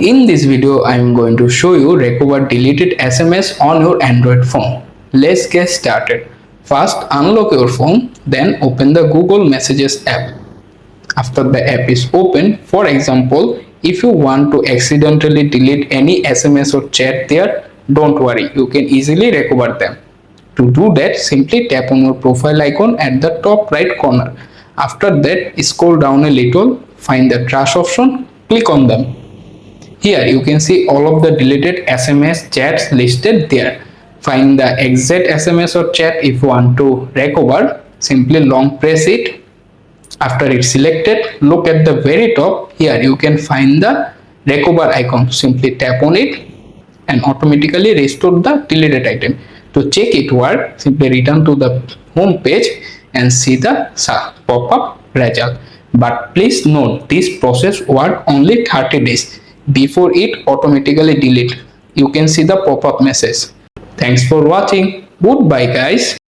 In this video, I am going to show you recover deleted SMS on your Android phone. Let's get started. First, unlock your phone, then open the Google Messages app. After the app is open, for example, if you want to accidentally delete any SMS or chat there, don't worry, you can easily recover them. To do that, simply tap on your profile icon at the top right corner. After that, scroll down a little, find the trash option, click on them. Here you can see all of the deleted SMS chats listed there. Find the exact SMS or chat if you want to recover. Simply long press it. After it's selected, look at the very top. Here you can find the recover icon. Simply tap on it and automatically restore the deleted item. To check it work, simply return to the home page and see the pop-up result. But please note, this process works only 30 days. Before it automatically delete. You can see the pop-up message. Thanks for watching. Goodbye guys.